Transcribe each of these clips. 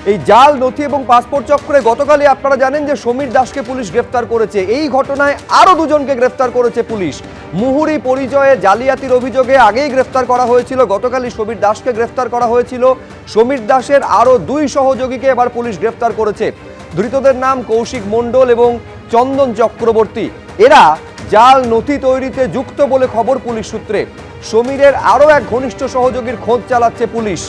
এই জাল নথি এবং পাসপোর্ট চক্রে গতকালই আপনারা জানেন যে সমীর দাসকে পুলিশ গ্রেফতার করেছে। এই ঘটনায় আরো দুজনকে গ্রেফতার করেছে পুলিশ। মুহুরী পরিচয়ে জালিয়াতির অভিযোগে আগেই গ্রেফতার করা হয়েছিল, গতকালই সমীর দাসকে গ্রেফতার করা হয়েছিল। সমীর দাসের আরো দুই সহযোগীকে এবার পুলিশ গ্রেফতার করেছে। ধৃতদের নাম কৌশিক মণ্ডল এবং চন্দন চক্রবর্তী। এরা জাল নথি তৈরিতে যুক্ত বলে খবর পুলিশ সূত্রে। সমীরের আরো এক ঘনিষ্ঠ সহযোগীর খোঁজ চালাচ্ছে পুলিশ।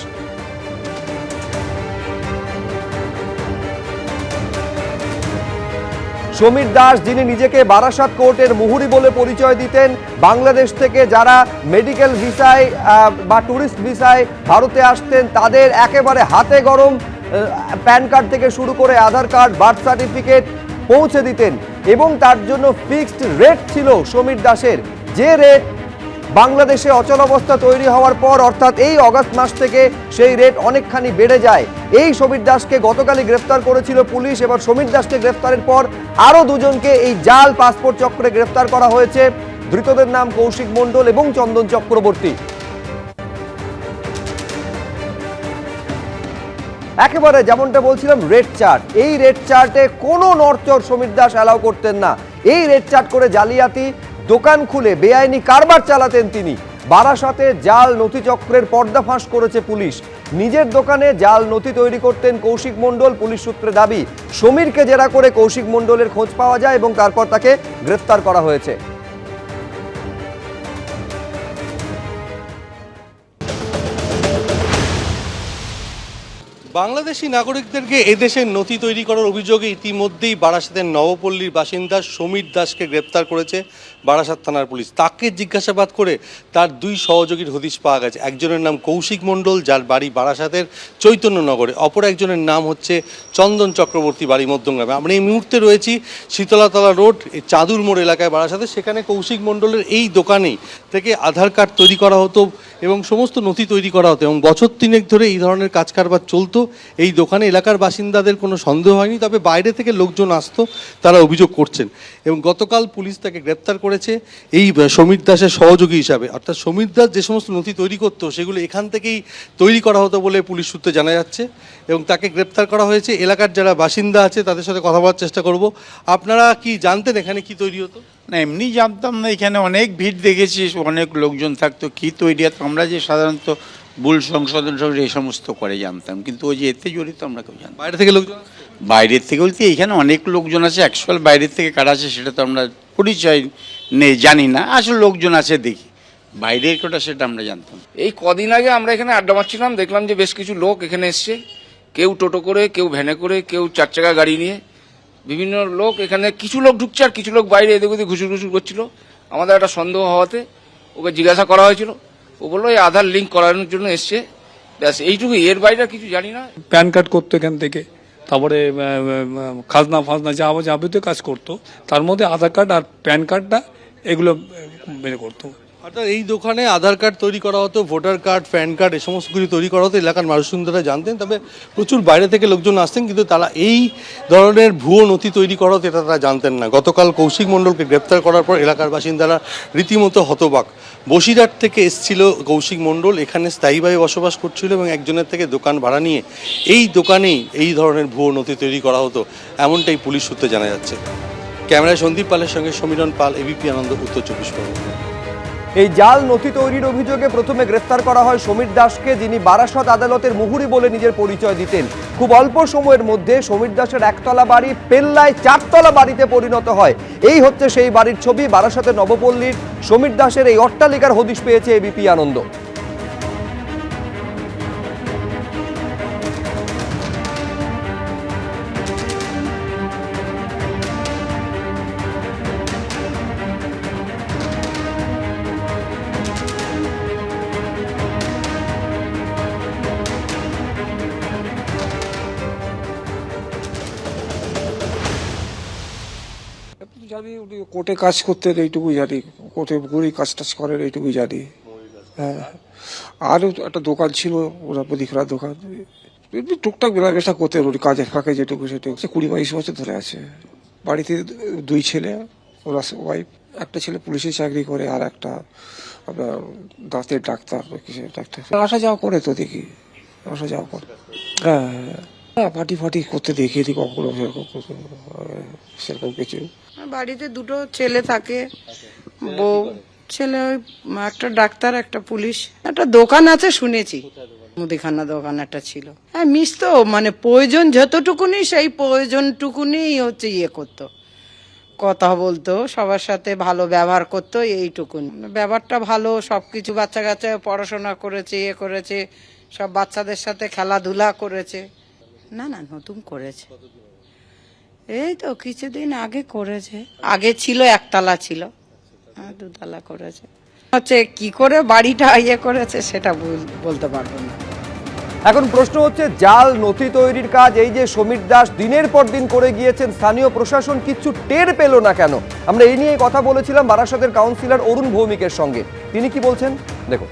সমীর দাস, যিনি নিজেকে বারাসাত কোর্টের মুহুরী বলে পরিচয় দিতেন, বাংলাদেশ থেকে যারা মেডিকেল ভিসায় বা ট্যুরিস্ট ভিসায় ভারতে আসতেন তাদের একেবারে হাতে গরম প্যান কার্ড থেকে শুরু করে আধার কার্ড, বার্থ সার্টিফিকেট পৌঁছে দিতেন এবং তার জন্য ফিক্সড রেট ছিল সমীর দাসের। যে রেট বাংলাদেশে অচলাবস্থা তৈরি হওয়ার পর অর্থাৎ এই অগাস্ট মাস থেকে সেই রেট অনেকখানি বেড়ে যায়। এই সমীর দাসকে গতকালই গ্রেফতার করেছিল পুলিশ। এবার সমীর দাসকে গ্রেফতারের পর আরো দুজনকে এই জাল পাসপোর্ট চক্রে গ্রেফতার করা হয়েছে। ধৃতদের নাম কৌশিক মণ্ডল এবং চন্দন চক্রবর্তী। একেবারে যেমনটা বলছিলাম, রেড চার্ট, এই রেড চার্টে কোনো নড়চড় সমীর দাস অ্যালাউ করতেন না। এই রেড চার্ট করে জালিয়াতি দোকান খুলে বেআইনি কারবার চালাতেন তিনি। বারাসাতে জাল নথি চক্রের পর্দাফাঁস করেছে পুলিশ। নিজের দোকানে জাল নথি তৈরি করতেন কৌশিক মণ্ডল। পুলিশ সূত্রে দাবি, সমীরকে জেরা করে কৌশিক মণ্ডলের খোঁজ পাওয়া যায় এবং তারপর তাকে গ্রেফতার করা হয়েছে। বাংলাদেশি নাগরিকদেরকে এদেশের নথি তৈরি করার অভিযোগে ইতিমধ্যেই বারাসাতের নবপল্লীর বাসিন্দা সমীর দাসকে গ্রেপ্তার করেছে বারাসাত থানার পুলিশ। তাকে জিজ্ঞাসাবাদ করে তার দুই সহযোগীর হদিশ পাওয়া গেছে। একজনের নাম কৌশিক মণ্ডল, যার বাড়ি বারাসাতের চৈতন্যনগরে। অপর একজনের নাম হচ্ছে চন্দন চক্রবর্তী, বাড়ি মধ্যমগ্রামে। আমরা এই মুহূর্তে রয়েছি শীতলাতলা রোড, এই চাদুর মোড় এলাকায় বারাসাতে। সেখানে কৌশিক মণ্ডলের এই দোকানেই থেকে আধার কার্ড তৈরি করা হতো এবং সমস্ত নথি তৈরি করা হতো এবং বছর তিনেক ধরে এই ধরনের কাজ কারবার চলতো এই দোকানে। এলাকার বাসিন্দাদের কোনো সন্দেহ হয়নি, তবে বাইরে থেকে লোকজন আসতো, তারা অভিযোগ করছেন। এবং গতকাল পুলিশ তাকে গ্রেপ্তার করেছে এই সমীর দাসের সহযোগী হিসাবে। অর্থাৎ সমীর দাস যে সমস্ত নথি তৈরি করতো সেগুলো এখান থেকেই তৈরি করা হতো বলে পুলিশ সূত্রে জানা যাচ্ছে এবং তাকে গ্রেপ্তার করা হয়েছে। এলাকার যারা বাসিন্দা আছে তাদের সাথে কথা বলার চেষ্টা করব। আপনারা কি জানতেন এখানে কি তৈরি হতো? না, এমনি জানতাম না। এখানে অনেক ভিড় দেখেছি, অনেক লোকজন থাকতো। কি তৈরি হতো আমরা যে সাধারণত বুল সংশোধন এই সমস্ত করে জানতাম, কিন্তু ওই যে এতে জড়িত আমরা কেউ জানতাম। বাইরে থেকে লোকজন? বাইরের থেকে বলতে এখানে অনেক লোকজন আছে। অ্যাকচুয়াল বাইরের থেকে কারা আছে সেটা তো আমরা পরিচয় নেই, জানি না। আসলে লোকজন আছে দেখি, বাইরের কোটা সেটা আমরা জানতাম। এই কদিন আগে আমরা এখানে আড্ডা মারছিলাম, দেখলাম যে বেশ কিছু লোক এখানে এসছে। কেউ টোটো করে, কেউ ভ্যানে করে, কেউ চার চাকা গাড়ি নিয়ে। বিভিন্ন লোক এখানে, কিছু লোক ঢুকছে আর কিছু লোক বাইরে এদিক ওদিক ঘুষুর ঘুষুর করছিল। আমাদের একটা সন্দেহ হওয়াতে ওকে জিজ্ঞাসা করা হয়েছিল। ও বললো এই আধার লিঙ্ক করানোর জন্য এসছে, ব্যাস এইটুকু, এর বাইরে কিছু জানি না। প্যান কার্ড করতো এখান থেকে, তারপরে খাজনা ফাজনা যাবতীয় কাজ করতো। তার মধ্যে আধার কার্ড আর প্যান কার্ডটা এগুলো বের করতো। অর্থাৎ এই দোকানে আধার কার্ড তৈরি করা হতো, ভোটার কার্ড, প্যান কার্ড, এই সমস্ত কিছু তৈরি করা হতো। এলাকার মানুষজনরা জানতেন, তবে প্রচুর বাইরে থেকে লোকজন আসতেন, কিন্তু তারা এই ধরনের ভুয়ো নথি তৈরি করা হতো এটা তারা জানতেন না। গতকাল কৌশিক মণ্ডলকে গ্রেপ্তার করার পর এলাকার বাসিন্দারা রীতিমতো হতবাক। বসিরহাট থেকে এসেছিল কৌশিক মণ্ডল, এখানে স্থায়ীভাবে বসবাস করছিল এবং একজনের থেকে দোকান ভাড়া নিয়ে এই দোকানেই এই ধরনের ভুয়ো নথি তৈরি করা হতো, এমনটাই পুলিশ সূত্রে জানা যাচ্ছে। ক্যামেরায় সন্দীপ পালের সঙ্গে সমীরণ পাল, এবিপি আনন্দ, উত্তর 24 পরগনা। এই জাল নথি তৈরির অভিযোগে প্রথমে গ্রেফতার করা হয় সমীর দাসকে, যিনি বারাসত আদালতের মুহুরী বলে নিজের পরিচয় দিতেন। খুব অল্প সময়ের মধ্যে সমীর দাসের একতলা বাড়ি পেল্লায় চারতলা বাড়িতে পরিণত হয়। এই হচ্ছে সেই বাড়ির ছবি। বারাসতের নবপল্লীর সমীর দাসের এই অট্টালিকার হদিশ পেয়েছে এবিপি আনন্দ। জানি উনি কোর্টে কাজ করতেন, এইটুকুই জানি। কোর্টে ঘুরে কাজ টাজ করেন, এইটুকুই জানি। হ্যাঁ, আরও একটা দোকান ছিল, ওরা মুদিখানার দোকান। এমনি টুকটাক মেলামেশা করতেন উনি, কাজের ফাঁকে যেটুকু সেটুকু। 20-22 বছর ধরে আছে। বাড়িতে দুই ছেলে, ওরা ওয়াইফ। একটা ছেলে পুলিশের চাকরি করে, আর একটা আপনার দাঁতের ডাক্তার, কিসের ডাক্তার। আসা যাওয়া করে তো দেখি, আসা যাওয়া করে। হ্যাঁ, পার্টি ফাটি করতে দেখিনি কখনো সেরকম কিছু। বাড়িতে দুটো ছেলে থাকে, বউ, ছেলে ওই একটা ডাক্তার একটা পুলিশ, একটা দোকান আছে শুনেছি, মুদিখানা দোকান একটা ছিল। হ্যাঁ মিশতো, মানে প্রয়োজন যতটুকুনি সেই প্রয়োজনটুকুনি হচ্ছে ইয়ে করতো, কথা বলতো, সবার সাথে ভালো ব্যবহার করতো, এইটুকুন ব্যবহারটা ভালো। সবকিছু বাচ্চা কাচ্চা পড়াশোনা করেছে, ইয়ে করেছে, সব বাচ্চাদের সাথে খেলাধুলা করেছে। না না নতুন করেছে, এই তো কিছুদিন আগে করেছে। আগে ছিল একতলা ছিল, দুতলা করেছে। হচ্ছে কি করে বাড়িটা ইয়ে করেছে সেটা বলতে পারবো না। এখন প্রশ্ন হচ্ছে, জাল নথি তৈরির কাজ এই যে সমীর দাস দিনের পর দিন করে গিয়েছেন, স্থানীয় প্রশাসন কিচ্ছু টের পেল না কেন? আমরা এই নিয়ে কথা বলেছিলাম বারাসতের কাউন্সিলর অরুণ ভৌমিকের সঙ্গে। তিনি কি বলছেন দেখুন।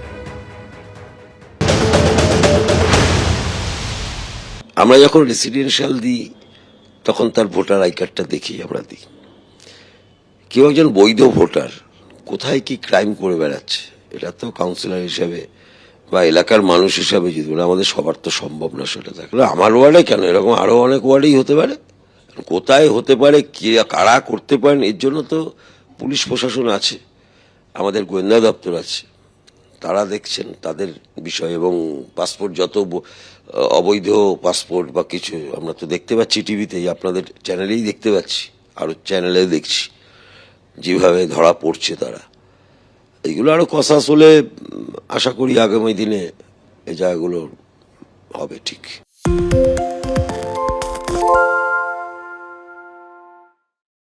আমরা যখন রেসিডেন্সিয়াল দিই তখন তার ভোটার আই কার্ডটা দেখি, আমরা দিই। কেউ একজন বৈধ ভোটার কোথায় কি ক্রাইম করে বেড়াচ্ছে, এটা তো কাউন্সিলর হিসাবে বা এলাকার মানুষ হিসাবে যদি বলে, আমাদের সবার তো সম্ভব না সেটা দেখলে। আমার ওয়ার্ডে কেন, এরকম আরো অনেক ওয়ার্ডেই হতে পারে। কোথায় হতে পারে, কারা করতে পারেন, এর জন্য তো পুলিশ প্রশাসন আছে, আমাদের গোয়েন্দা দপ্তর আছে, তারা দেখছেন তাদের বিষয়। এবং পাসপোর্ট যত অবৈধ পাসপোর্ট বা কিছু আমরা তো দেখতে পাচ্ছি টিভিতেই, আপনাদের চ্যানেলেই দেখতে পাচ্ছি, আরো চ্যানেলে দেখছি যেভাবে ধরা পড়ছে তারা। এইগুলো আরো কসাস হলে আশা করি আগামী দিনে এই জায়গাগুলো হবে ঠিক।